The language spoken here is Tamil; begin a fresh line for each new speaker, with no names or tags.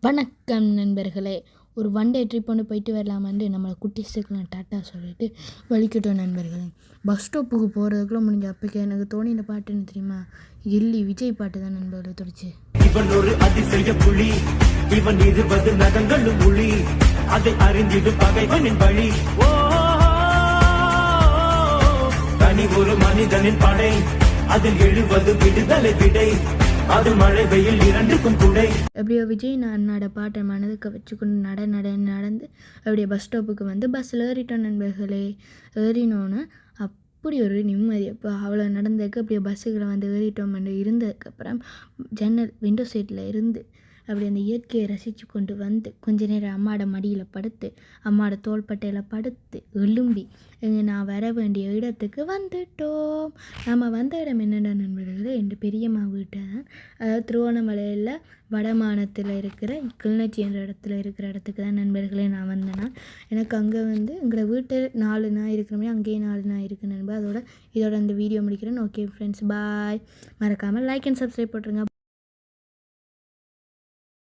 வணக்கம் நண்பர்களே. ஒரு ஒன் டே ட்ரிப் ஒன்று போயிட்டு வரலாமான்னு நம்மளை குட்டிஸுக்கெலாம் டாட்டா சொல்லிட்டு வலிக்கட்டும் நண்பர்களே. பஸ் ஸ்டாப்புக்கு போகிறதுக்குள்ள முடிஞ்ச அப்போக்கு எனக்கு தோணின பாட்டு என்ன தெரியுமா? கில்லி விஜய் பாட்டு தான் நண்பர்களை துடிச்சு.
இவன் ஒரு அதிசய புலி, இவன் 20 நகங்களும் மொழி, அதை அறிந்திடும் பகைவனின் வழி. தனி ஒரு மனிதனின் படை, அதில் எழுவது விடுதலை விடை, அது மழை வெயில் இரண்டுக்கும் குடை.
அப்படியே விஜய் அண்ணாட பாட்டை மனதுக்கு வச்சுக்கொண்டு நடந்து அப்படியே பஸ் ஸ்டாப்புக்கு வந்து பஸ்ஸில் ஏறிட்டோம் நண்பர்களே. ஏறினோன்னு அப்படி ஒரு நிம்மதி. அப்போ அவ்வளோ நடந்ததுக்கு அப்படியே பஸ்ஸுகளை வந்து ஏறிட்டோம்னு இருந்ததுக்கப்புறம் ஜன்னல் விண்டோ சீட்டில் இருந்து அப்படி அந்த இயற்கையை ரசித்து கொண்டு வந்து கொஞ்ச நேரம் அம்மாவோட மடியில் படுத்து அம்மாவோட தோள்பட்டையில் படுத்து எழும்பி நான் வர வேண்டிய இடத்துக்கு வந்துட்டோம். நம்ம வந்த இடம் என்னென்ன நண்பர்களே, என் பெரியம்மா வீட்டை தான். அதாவது திருவண்ணாமலையில் வடமானத்தில் இருக்கிற கிளிநொச்சி என்ற இடத்துக்கு தான் நண்பர்களே நான் வந்தேன்னா. எனக்கு அங்கே வந்து எங்களோட வீட்டு 4 நாள் இருக்கிறோமே, அங்கேயே 4 நாள் இருக்குது நண்பர். இதோட இந்த வீடியோ முடிக்கிறேன். ஓகே ஃப்ரெண்ட்ஸ், பாய். மறக்காமல் லைக் அண்ட் சப்ஸ்கிரைப் போட்டுருங்க.